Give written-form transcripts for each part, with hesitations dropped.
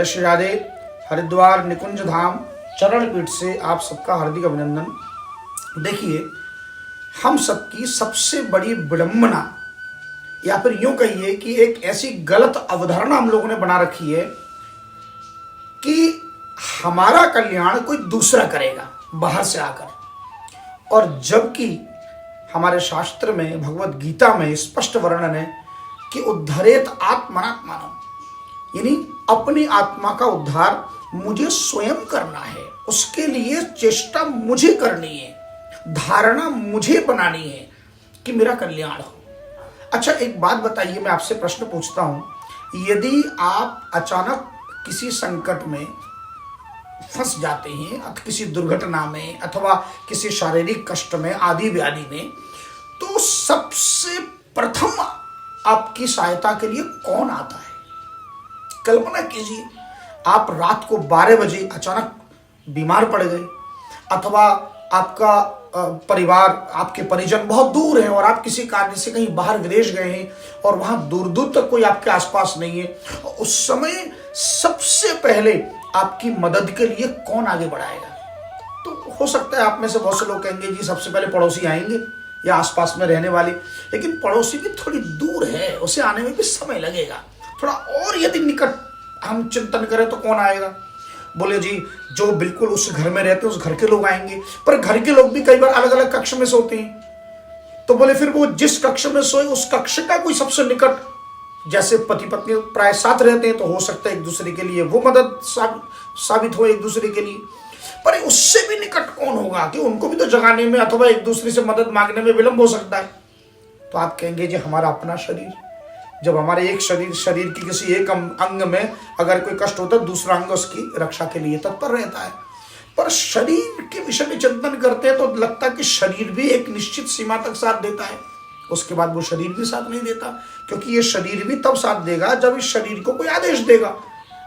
जय श्री राधे। हरिद्वार निकुंज धाम चरण पीठ से आप सबका हार्दिक अभिनंदन। देखिए, हम सबकी सबसे बड़ी विडंबना या फिर यूं कहिए कि एक ऐसी गलत अवधारणा हम लोगों ने बना रखी है कि हमारा कल्याण कोई दूसरा करेगा बाहर से आकर, और जबकि हमारे शास्त्र में भगवत गीता में स्पष्ट वर्णन है कि उद्धरेत आत्मनात्मानम, यानी अपनी आत्मा का उद्धार मुझे स्वयं करना है, उसके लिए चेष्टा मुझे करनी है, धारणा मुझे बनानी है कि मेरा कल्याण हो। अच्छा, एक बात बताइए, मैं आपसे प्रश्न पूछता हूं, यदि आप अचानक किसी संकट में फंस जाते हैं, किसी दुर्घटना में अथवा किसी शारीरिक कष्ट में, आदि व्याधि में, तो सबसे प्रथम आपकी सहायता के लिए कौन आता है? कल्पना कीजिए, आप रात को 12 बजे अचानक बीमार पड़ गए, अथवा आपका परिवार, आपके परिजन बहुत दूर हैं और आप किसी कार्य से कहीं बाहर विदेश गए हैं और वहां दूर दूर तक कोई आपके आसपास नहीं है। उस समय सबसे पहले आपकी मदद के लिए कौन आगे बढ़ाएगा? तो हो सकता है आप में से बहुत से लोग कहेंगे जी सबसे पहले पड़ोसी आएंगे या आसपास में रहने वाले, लेकिन पड़ोसी भी थोड़ी दूर है, उसे आने में भी समय लगेगा। थोड़ा और यदि निकट हम चिंतन करें तो कौन आएगा? बोले जी जो बिल्कुल उस घर में रहते हैं उस घर के लोग आएंगे, पर घर के लोग भी कई बार अलग अलग कक्ष में सोते हैं। तो बोले फिर वो जिस कक्ष में सोए उस कक्ष का कोई सबसे निकट, जैसे पति पत्नी प्राय साथ रहते हैं तो हो सकता है एक दूसरे के लिए वो मदद साबित हो एक दूसरे के लिए, पर उससे भी निकट कौन होगा कि उनको भी तो जगाने में अथवा एक दूसरे से मदद मांगने में विलंब हो सकता है। तो आप कहेंगे जी हमारा अपना शरीर, जब हमारे एक शरीर की किसी एक अंग में अगर कोई कष्ट होता है, दूसरा अंग उसकी रक्षा के लिए तत्पर रहता है। पर शरीर के विषय में चिंतन करते हैं तो लगता है कि शरीर भी एक निश्चित सीमा तक साथ देता है, उसके बाद वो शरीर भी साथ नहीं देता, क्योंकि ये शरीर भी तब साथ देगा जब इस शरीर को कोई आदेश देगा।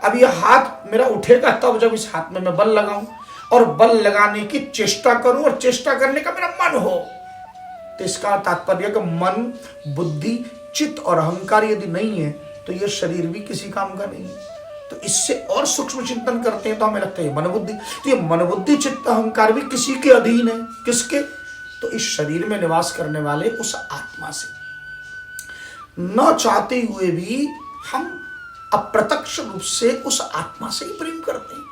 अब ये हाथ मेरा उठेगा तब जब इस हाथ में मैं बल लगाऊं, और बल लगाने की चेष्टा करूं, और चेष्टा करने का मेरा मन हो। तो इसका तात्पर्य कि मन, बुद्धि, चित्त और अहंकार यदि नहीं है तो यह शरीर भी किसी काम का नहीं है। तो इससे और सूक्ष्म चिंतन करते हैं तो हमें लगता है मन बुद्धि, तो ये मन बुद्धि चित्त अहंकार भी किसी के अधीन है। किसके? तो इस शरीर में निवास करने वाले उस आत्मा से। न चाहते हुए भी हम अप्रत्यक्ष रूप से उस आत्मा से ही प्रेम करते हैं।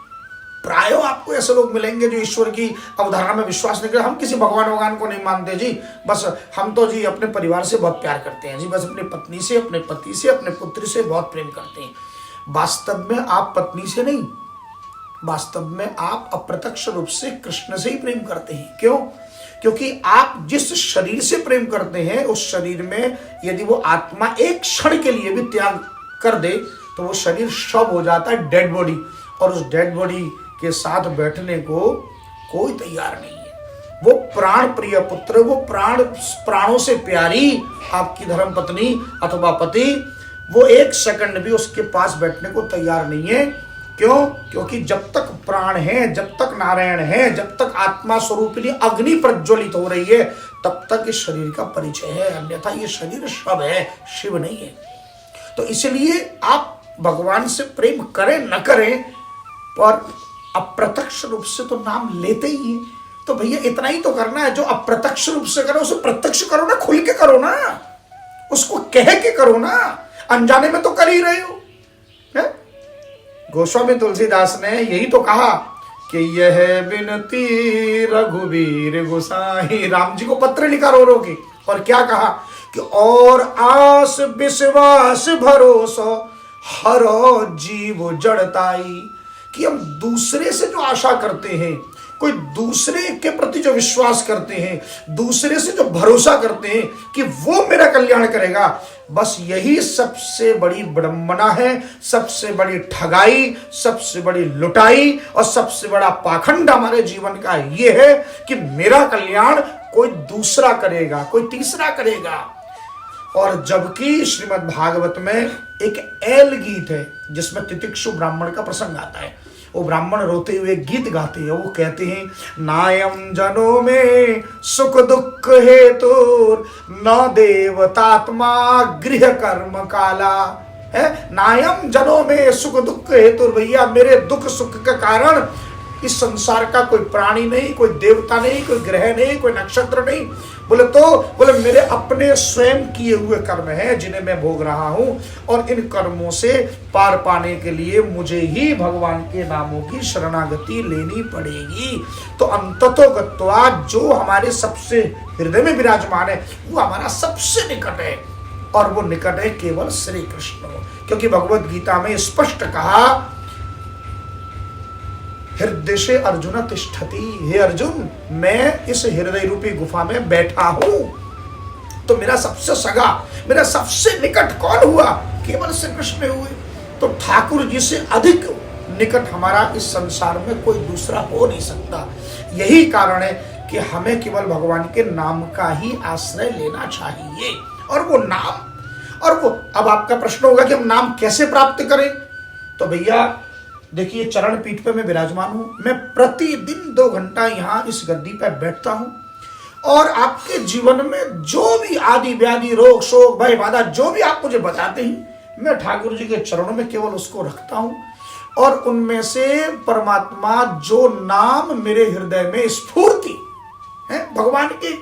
प्राय आपको ऐसे लोग मिलेंगे जो ईश्वर की अवधारणा में विश्वास नहीं करते। हम किसी भगवान को नहीं मानते जी, बस हम तो जी अपने परिवार से बहुत प्यार करते हैं जी, बस अपनी पत्नी से, अपने पति से, अपने पुत्र से बहुत प्रेम करते हैं। वास्तव में आप पत्नी से नहीं, वास्तव में आप अप्रत्यक्ष रूप से कृष्ण से ही प्रेम करते हैं। क्यों? क्योंकि आप जिस शरीर से प्रेम करते हैं उस शरीर में यदि वो आत्मा एक क्षण के लिए भी त्याग कर दे तो वो शरीर शव हो जाता है, डेड बॉडी, और उस डेड बॉडी के साथ बैठने को कोई तैयार नहीं है। वो प्राण प्रिय पुत्र, वो प्राणों से प्यारी आपकी धर्म पत्नी अथवा पति, वो एक सेकंड भी उसके पास बैठने को तैयार नहीं है। क्यों? क्योंकि जब तक प्राण है, जब तक नारायण है, जब तक आत्मा स्वरूपिणी अग्नि प्रज्वलित हो रही है, तब तक इस शरीर का परिचय है, अन्यथा ये शरीर शव है, शिव नहीं है। तो इसलिए आप भगवान से प्रेम करें न करें, पर अप्रत्यक्ष रूप से तो नाम लेते ही हैं। तो भैया इतना ही तो करना है, जो अप्रत्यक्ष रूप से करो उसे प्रत्यक्ष करो ना, खुल के करो ना, उसको कह के करो ना, अनजाने में तो कर ही रहे हो। गोस्वामी तुलसीदास ने यही तो कहा कि यह विनती रघुवीर गोसाई, राम जी को पत्र लिखा रो रो के, और क्या कहा कि और आस विश्वास भरोसा हरो जीव जड़ताई, कि हम दूसरे से जो आशा करते हैं, कोई दूसरे के प्रति जो विश्वास करते हैं, दूसरे से जो भरोसा करते हैं कि वो मेरा कल्याण करेगा, बस यही सबसे बड़ी विडंबना है, सबसे बड़ी ठगाई, सबसे बड़ी लुटाई और सबसे बड़ा पाखंड हमारे जीवन का ये है कि मेरा कल्याण कोई दूसरा करेगा, कोई तीसरा करेगा। और जबकि श्रीमद् भागवत में एक एल गीत है जिसमें तितिक्षु ब्राह्मण का प्रसंग आता है। वो ब्राह्मण रोते हुए गीत गाते हैं, वो कहते हैं, नायम जनों में सुख दुख हेतु न देवतात्मा गृह कर्म काला। है। नायम जनों में सुख दुख हेतु, भैया मेरे दुख सुख का कारण इस संसार का कोई प्राणी नहीं, कोई देवता नहीं, कोई ग्रह नहीं, कोई नक्षत्र नहीं। बोले मेरे अपने स्वयं किए हुए कर्म हैं जिन्हें मैं भोग रहा हूं, और इन कर्मों से पार पाने के लिए मुझे ही भगवान के नामों की शरणागति लेनी पड़ेगी। तो अंततो गत्वा जो हमारे सबसे हृदय में विराजमान है वो हमारा सबसे निकट है, और वो निकट है केवल श्री कृष्ण। क्योंकि भगवत गीता में स्पष्ट कहा, हृदय से अर्जुन तिष्ठति, हे अर्जुन मैं इस हृदय रूपी गुफा में बैठा हूं। तो मेरा सबसे सगा, मेरा सबसे निकट कौन हुआ? केवल श्री कृष्ण हुए। तो ठाकुर जी से अधिक निकट हमारा इस संसार में कोई दूसरा हो नहीं सकता। यही कारण है कि हमें केवल भगवान के नाम का ही आश्रय लेना चाहिए। और वो नाम, और वो अब आपका प्रश्न होगा कि हम नाम कैसे प्राप्त करें? तो भैया देखिए, चरण पीठ पे मैं विराजमान हूं। मैं प्रतिदिन 2 घंटा यहां इस गद्दी पर बैठता हूं, और आपके जीवन में जो भी आदि व्याधि रोग शोक भय बाधा जो भी आप मुझे बताते हैं, मैं ठाकुर जी के चरणों में केवल उसको रखता हूं, और उनमें से परमात्मा जो नाम मेरे हृदय में स्फूर्ति है, भगवान के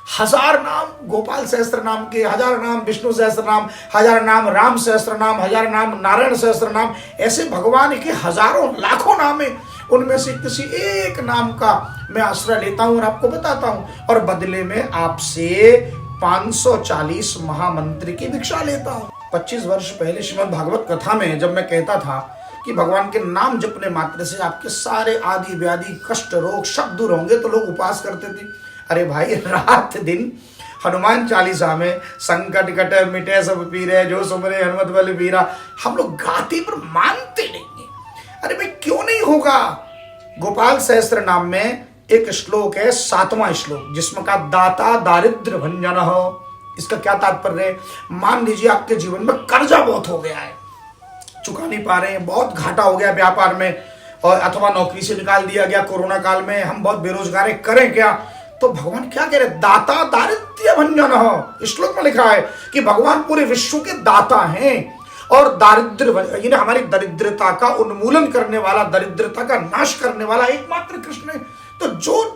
1000 नाम, गोपाल सहस्त्र नाम के 1000 नाम, विष्णु सहस्त्र नाम 1000 नाम, राम सहस्त्र नाम 1000 नाम, नारायण सहस्त्र नाम, ऐसे भगवान के हजारों लाखों नाम है। उनमें से किसी एक नाम का मैं आश्रय लेता हूं और आपको बताता हूं, और बदले में आपसे 540 महामंत्र की भिक्षा लेता हूं। 25 वर्ष पहले श्रीमद् भागवत कथा में जब मैं कहता था कि भगवान के नाम जपने मात्र से आपके सारे आदि व्याधि कष्ट रोग सब दूर होंगे, तो लोग उपवास करते थे। अरे भाई, रात दिन हनुमान चालीसा में संकट कट मिटे सब पीरे, जो सुमरे हनुमत बल वीरा, हम लोग गाते पर मानते नहीं है। अरे भाई क्यों नहीं होगा? गोपाल सहस्त्र नाम में एक श्लोक है, 7वां श्लोक, जिसमें का दाता दारिद्र भंजन हो। इसका क्या तात्पर्य है? मान लीजिए आपके जीवन में कर्जा बहुत हो गया है, चुका नहीं पा रहे हैं, बहुत घाटा हो गया व्यापार में, और अथवा नौकरी से निकाल दिया गया कोरोना काल में, हम बहुत बेरोजगार हैं, करें क्या? तो भगवान क्या कह रहे? दाता दारिद्र्य भंजन हो। श्लोक में लिखा है कि भगवान पूरे विश्व के दाता हैं, और दारिद्र्य यानी हमारी दरिद्रता का उन्मूलन करने वाला, दरिद्रता का नाश करने वाला एकमात्र कृष्ण है। तो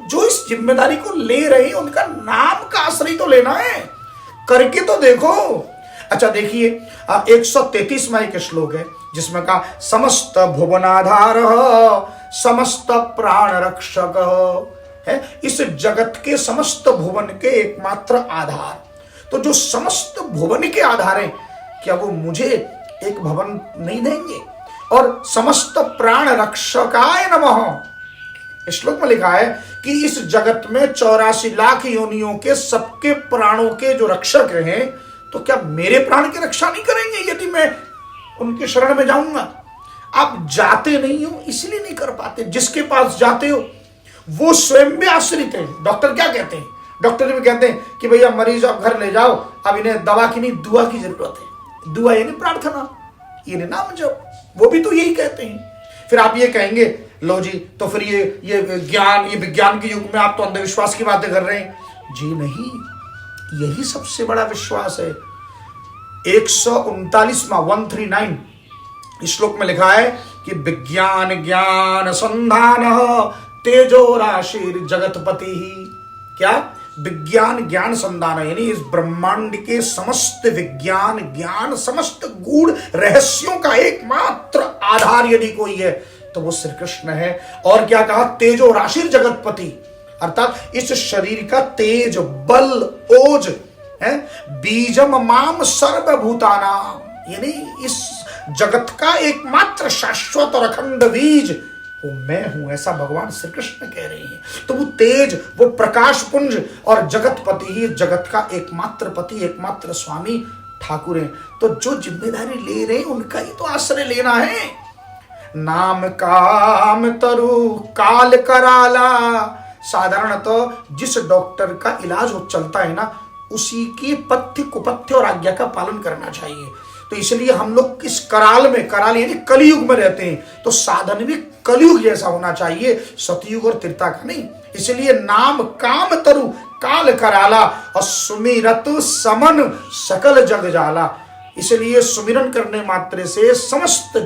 जो इस जिम्मेदारी को ले रहे हैं, उनका नाम का आश्रय तो लेना है, करके तो देखो। अच्छा देखिए, 133वां एक श्लोक है जिसमें का समस्त भुवनाधार समस्त प्राण रक्षक है, इस जगत के समस्त भुवन के एकमात्र आधार। तो जो समस्त भुवन के आधार हैं, क्या वो मुझे एक भवन नहीं देंगे? और समस्त प्राण रक्षकाय नमः, श्लोक में लिखा है कि इस जगत में 84 लाख योनियों के सबके प्राणों के जो रक्षक हैं, तो क्या मेरे प्राण की रक्षा नहीं करेंगे यदि मैं उनके शरण में जाऊंगा? आप जाते नहीं हो इसलिए नहीं कर पाते। जिसके पास जाते हो वो स्वयं भी आश्रित है। डॉक्टर क्या कहते हैं? डॉक्टर भी कहते हैं कि भैया मरीज आप घर ले जाओ, अब इन्हें दवा की नहीं दुआ की जरूरत है। दुआ यानी प्रार्थना, ये नाम जप, वो भी तो यही कहते हैं। फिर आप ये कहेंगे लो जी, तो फिर ये ज्ञान, ये विज्ञान के युग में आप तो अंधविश्वास की बातें कर रहे हैं। जी नहीं, यही सबसे बड़ा विश्वास है। 139वां 139 श्लोक में लिखा है कि विज्ञान ज्ञान संधान तेजो राशि जगतपति ही। क्या? विज्ञान ज्ञान संधान, यानी इस ब्रह्मांड के समस्त विज्ञान ज्ञान समस्त गूढ़ रहस्यों का एकमात्र आधार यदि कोई है तो वो श्री कृष्ण है। और क्या कहा? तेजो राशि जगतपति, अर्थात इस शरीर का तेज बल ओज है। बीजम माम सर्वभूतानाम, यानी इस जगत का एकमात्र शाश्वत और अखंड बीज वो मैं हूं, ऐसा भगवान श्री कृष्ण कह रहे हैं। तो वो तेज, वो प्रकाश पुंज और जगतपति ही जगत का एकमात्र पति, एकमात्र स्वामी ठाकुर है। तो जो जिम्मेदारी ले रहे हैं उनका ही तो आश्रय लेना है। नाम काम तरु काल कराला, साधारणतः जिस डॉक्टर का इलाज हो चलता है ना, उसी की पथ्य कुपथ्य और आज्ञा का पालन करना चाहिए। तो इसलिए हम लोग इस कराल में, कराल यानी कलयुग में रहते हैं, तो साधन भी कलयुग जैसा होना चाहिए, सतयुग और त्रेता का नहीं। इसलिए नाम काम तरु काल कराला और सुमिरत समन सकल जग जाला। इसलिए सुमिरन करने मात्र से समस्त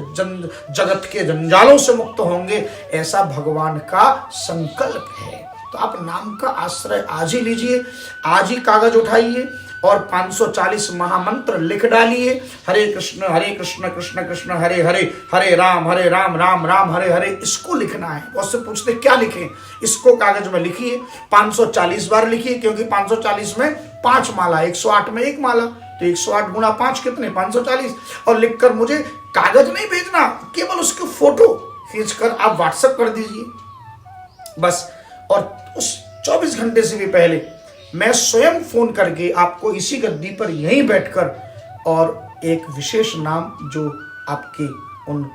जगत के जंजालों से मुक्त होंगे, ऐसा भगवान का संकल्प है। तो आप नाम का आश्रय आज ही लीजिए, आज ही कागज उठाइए और 540 महामंत्र लिख डालिए। हरे कृष्ण कृष्ण कृष्ण हरे हरे, हरे राम राम राम हरे हरे, इसको लिखना है। बहुत से पूछते क्या लिखें, इसको कागज में लिखिए, 540 बार लिखिए, क्योंकि 540 में 5 माला, 108 में 1 माला, तो 108 गुणा 5 कितने, 540। और लिखकर मुझे कागज नहीं भेजना, केवल उसकी फोटो खींचकर आप व्हाट्सएप कर दीजिए बस। और उस 24 घंटे से भी पहले मैं स्वयं फोन करके आपको इसी गद्दी पर यहीं बैठकर और एक विशेष नाम जो आपके उन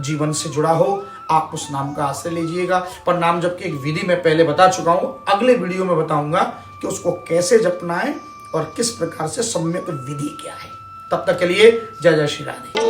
जीवन से जुड़ा हो, आप उस नाम का आश्रय लीजिएगा। पर नाम जप की एक विधि मैं पहले बता चुका हूं, अगले वीडियो में बताऊंगा कि उसको कैसे जपना है और किस प्रकार से सम्यक विधि क्या है। तब तक के लिए जय जय श्री राधे।